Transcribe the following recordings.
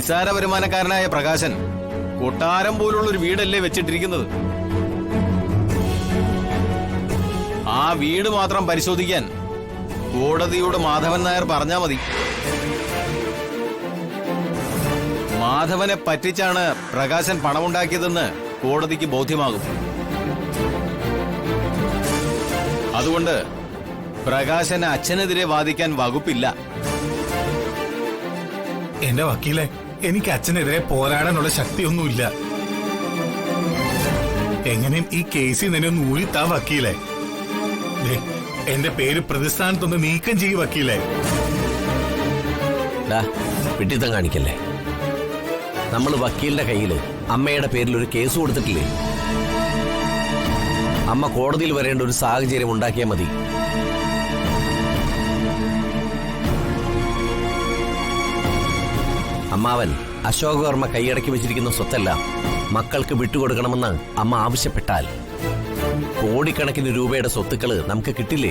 നിസാര വരുമാനക്കാരനായ പ്രകാശൻ കൊട്ടാരം പോലുള്ള ഒരു വീടല്ലേ വെച്ചിട്ടിരിക്കുന്നത്. ആ വീട് മാത്രം പരിശോധിക്കാൻ കോടതിയോട് മാധവൻ നായർ പറഞ്ഞാ മതി. മാധവനെ പറ്റിച്ചാണ് പ്രകാശൻ പണമുണ്ടാക്കിയതെന്ന് കോടതിക്ക് ബോധ്യമാകും. അതുകൊണ്ട് പ്രകാശന് അച്ഛനെതിരെ വാദിക്കാൻ വകുപ്പില്ല. എന്റെ വക്കീലെ, എനിക്ക് അച്ഛനെതിരെ പോരാടാനുള്ള ശക്തിയൊന്നുമില്ല. എങ്ങനെയും ഈ കേസിൽ തന്നെ ഒന്ന് ഊരിത്താ വക്കീലെ. എന്റെ പേര് പ്രതിസ്ഥാനത്തൊന്ന് നീക്കം ചെയ്യ് വക്കീലെ. വിട്ടിത്തം കാണിക്കല്ലേ. നമ്മൾ വക്കീലിന്റെ കയ്യില് അമ്മയുടെ പേരിൽ ഒരു കേസ് കൊടുത്തിട്ടില്ലേ? അമ്മ കോടതിയിൽ വരേണ്ട ഒരു സാഹചര്യം ഉണ്ടാക്കിയാൽ മതി. അമ്മാവൻ അശോകവർമ്മ കൈയടക്കി വെച്ചിരിക്കുന്ന സ്വത്തെല്ലാം മക്കൾക്ക് വിട്ടുകൊടുക്കണമെന്ന് അമ്മ ആവശ്യപ്പെട്ടാൽ കോടിക്കണക്കിന് രൂപയുടെ സ്വത്തുക്കള് നമുക്ക് കിട്ടില്ലേ?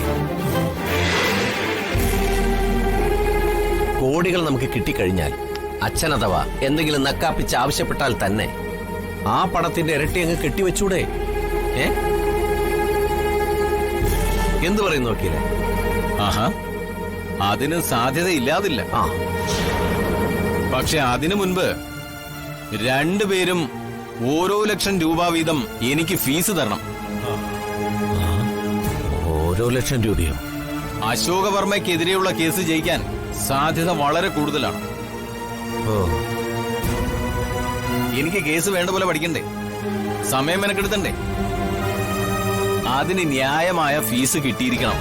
കോടികൾ നമുക്ക് കിട്ടിക്കഴിഞ്ഞാൽ അച്ഛൻ അഥവാ എന്തെങ്കിലും നക്കാപ്പിച്ച് ആവശ്യപ്പെട്ടാൽ തന്നെ ആ പണത്തിന്റെ ഇരട്ടി അങ്ങ് കെട്ടിവെച്ചൂടെ? എന്തു പറയുന്നു വക്കീലെ? ആഹാ, അതിന് സാധ്യതയില്ലാതില്ല. പക്ഷെ അതിനു മുൻപ് രണ്ടുപേരും ഓരോ ലക്ഷം രൂപ വീതം എനിക്ക് ഫീസ് തരണം. ഓരോ ലക്ഷം രൂപയോ? അശോകവർമ്മയ്ക്കെതിരെയുള്ള കേസ് ജയിക്കാൻ സാധ്യത വളരെ കൂടുതലാണ്. എനിക്ക് കേസ് വേണ്ട പോലെ പഠിക്കണ്ടേ, സമയം മെനക്കെടുത്തണ്ടേ? അതിന് ന്യായമായ ഫീസ് കിട്ടിയിരിക്കണം.